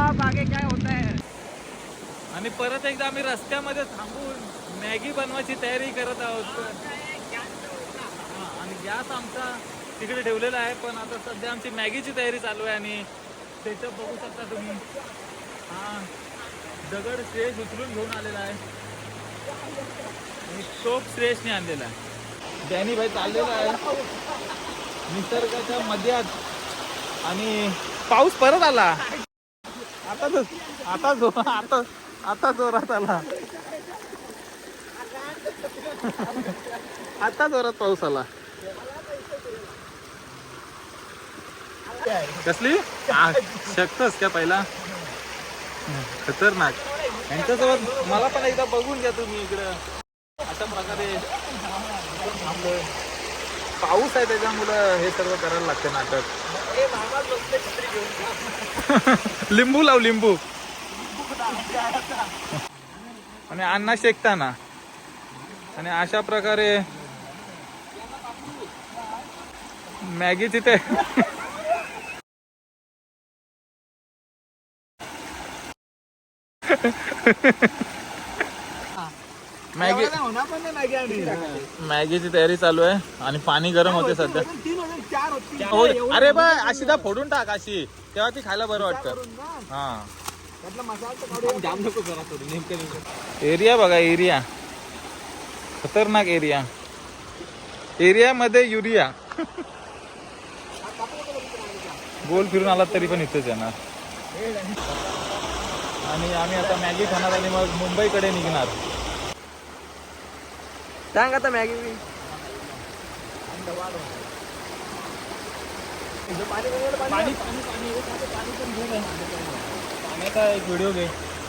अब आगे क्या होता है। आणि परत एकदा आम्ही रस्त्यामध्ये थांबून मॅगी बनवायची तयारी करत आहोत. आणि गॅस आमचा तिकडे ठेवलेला आहे, पण आता सध्या आमची मॅगीची तयारी चालू आहे. आणि सेटअप बघू शकता तुम्ही. हा दगड श्रेयस उचलून घेऊन आलेला आहे आणि टोप श्रेयसने आणलेला आहे. डॅनी भाई चाललेला आहे निसर्गाच्या मध्यात. आणि पाऊस परत आला. आता जोरात आला. आता जोरात पाऊस आला. कसली शकतस का पहिला खतरनाक. यांच्यासोबत मला पण एकदा बघून घ्या तुम्ही इकडं. अशा प्रकारे आपलं पाऊस आहे त्याच्यामुळं हे सर्व करायला लागते नाटक. लिंबू लाव लिंबू. आणि अण्णा शेकताना. आणि अशा प्रकारे मॅगीची ते मॅगीची तयारी चालू आहे. आणि पाणी गरम होते सध्या. अरे बा अशी दा फोडून टाक अशी, तेव्हा ती खायला बरं वाटतं. हा एरिया बघा, एरिया खतरनाक एरिया. एरिया मध्ये युरिया. गोल फिरून आला तरी पण इथेच येणार. आणि आम्ही आता मॅगी खाणार आणि मग मुंबईकडे निघणार. सांग आता मॅगी पाण्याचा एक व्हिडिओ घे.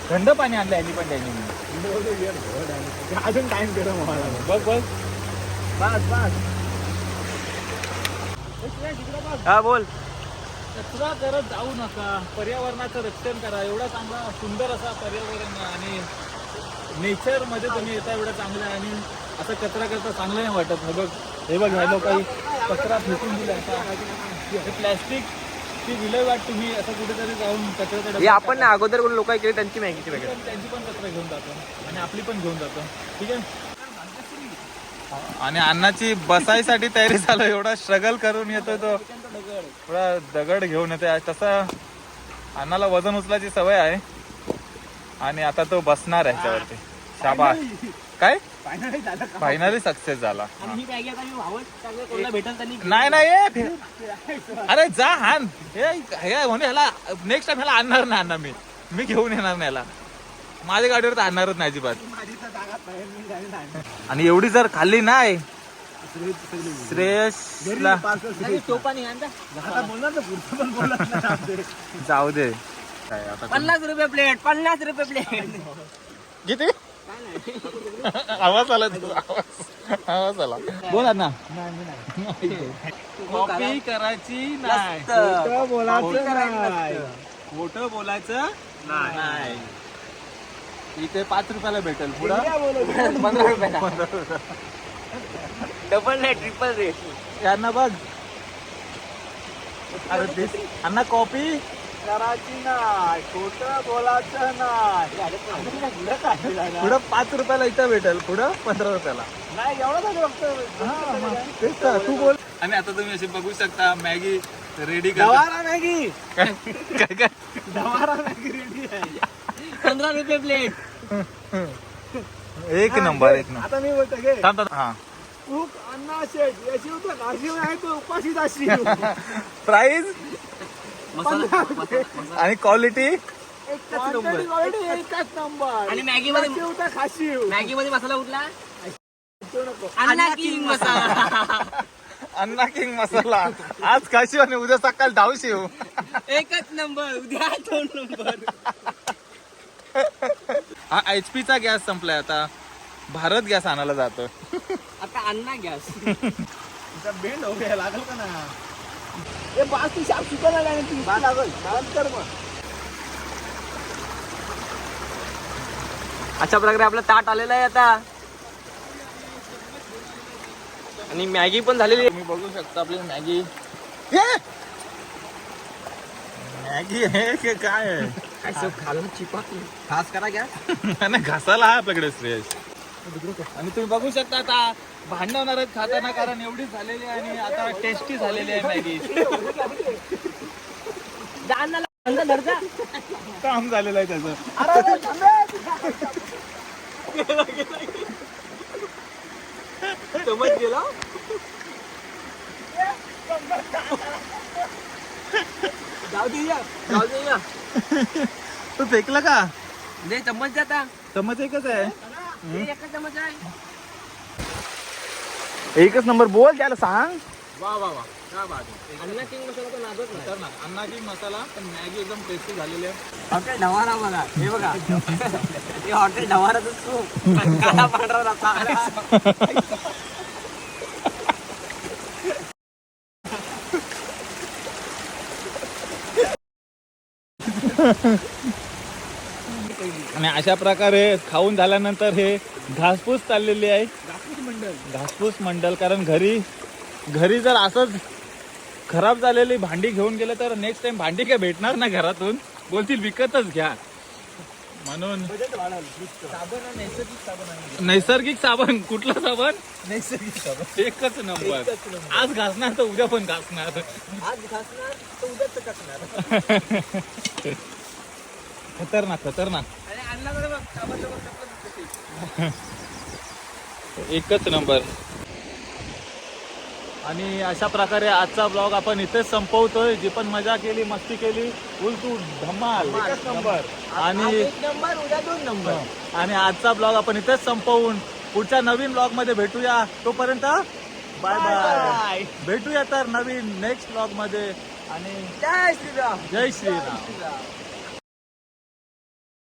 थंड पाणी आणलं यांनी पण त्यांनी. अजून टाइम केलं मला. बघ बघ बस हा बोल. कचरा करत जाऊ नका, पर्यावरणाचं रक्षण करा. एवढा चांगला सुंदर असा पर्यावरण आणि नेचर मध्ये तुम्ही येता एवढं चांगलं आहे. आणि असं कचरा करता चांगलं नाही वाटत. हे बघ ह्या लोकांनी कचरा फेकून दिला. हे प्लॅस्टिक ची विल्हेवाट तुम्ही असं कुठेतरी जाऊन कचऱ्याचा आपण अगोदर कोण लोक केली त्यांची मॅगीची वगैरे त्यांची पण कचरा घेऊन जातो आणि आपली पण घेऊन जातो. ठीक आहे. आणि अन्नाची बसायसाठी तयारी चालू. एवढा स्ट्रगल करून येतोय तो. थोडा दगड घेऊन येतोय. तसा अन्नाला वजन उचलायची सवय आहे. आणि आता तो बसणार आहे ह्याच्यावरती. शाबास. काय फायनली सक्सेस झाला. नाही नाही अरे जा हान. ह्याला नेक्स्ट टाइम ह्याला आणणार नाही. अन्ना मी घेऊन येणार नाही ह्याला. माझ्या गाडीवर तर आणणारच नाही अजिबात. आणि एवढी जर खाल्ली नाही श्रेयसला जाऊ दे. 50 रुपये प्लेट 50 रुपये प्लेट. किती आवाज आला. आवाज आला. बोला ना. कॉपी करायची नाही. खोटं बोलायचं नाही. इथे 5 रुपयाला भेटेल. पुढं 15 रुपयाला. Double rate triple rate. यांना बघ. अरे अण्णा कॉपी करायची नाही, खोटं बोलायचं नाही. पुढं 5 रुपयाला इथं भेटेल. पुढं 15 रुपयाला नाही. एवढं तेच तर तू बोल. आणि आता तुम्ही अशी बघू शकता मॅगी रेडी गवारा मॅगी. काय काय गवारा मॅगी रेडी आहे. 15 रुपये प्लेट. एक नंबर एक नंबर. आता मी बोलतो घे. थांब. हा कुक अण्णा शेठ याची होतं नाशिक आहे तो उपाशी जाशी. प्राइस आणि क्वालिटी एकच नंबर. आणि मॅगी मध्ये होता खाशी. मॅगी मध्ये मसाला उठला अण्णा किंग मसाला. अण्णा किंग मसाला. आज खाशी आणि उद्या सकाळ धावशी. एकच नंबर. उद्या 2 नंबर. हा HP चा गॅस संपलाय. आता भारत गॅस आणायला जातो. आता अण्णा गॅस. बेंड हो गया. लागल का ना. ए बास ती शाप शिकायला लागेल. लागल तर मग अशा प्रकारे आपलं ताट आलेलं आहे आता. आणि मॅगी पण झालेली आहे. तुम्ही बघू शकता आपली मॅगी. मॅगी आहे की काय आहे. खालून चिपकली खास करा घ्या. नाही घासाला आहे आपल्याकडे श्रेयस. आणि तुम्ही बघू शकता आता भांडण होणार आहेत खाताना, कारण एवढी झालेली आहे आणि आता टेस्टी झालेली आहे मॅगी. काम झालेलं आहे त्याचं. चमच गेला. जाऊ दे या. तू फेकला का? नाही चम्मच जाता. चमच एकच आहे. एकच चम्मच आहे. एकच नंबर बोल त्याला सांग. वा वा वा क्या बात आहे. अन्ना किंग मसाला तर नादच नाही. तर ना अन्ना किंग मसाला पण मॅगी एकदम टेस्टी झालेली आहे. हॉटेल ढवारा बघा हे बघा. हे हॉटेल ढवाराचं सूप काळा पांढरा रस्सा. आणि अशा प्रकारे खाऊन झाल्यानंतर हे घासपूस चाललेली आहे. घासपूस मंडल. कारण घरी जर असंच खराब झालेली भांडी घेऊन गेले तर नेक्स्ट टाइम भांडी काय भेटणार ना घरातून, बोलतील विकतच घ्या. म्हणून नैसर्गिक साबण. कुठला साबण? नैसर्गिक साबण. एकच नंबर. आज घासणार तर उद्या पण घासणार. आज घासणार तर उद्याच टाकणार. खतरनाक. आणि अन्ना बघ साबण एकच नंबर. आणि अशा प्रकारे आजचा ब्लॉग आपण इथेच संपवतोय. जी पण मजा केली, मस्ती केली, तू धमाल. एकच नंबर. आणि एक नंबर उद्या 2 नंबर. आणि आजचा ब्लॉग आपण इथेच संपवून पुढच्या नवीन ब्लॉग मध्ये भेटूया. तोपर्यंत बाय बाय. भेटूया तर नवीन नेक्स्ट ब्लॉग मध्ये. आणि जय श्रीराम. जय श्रीराम.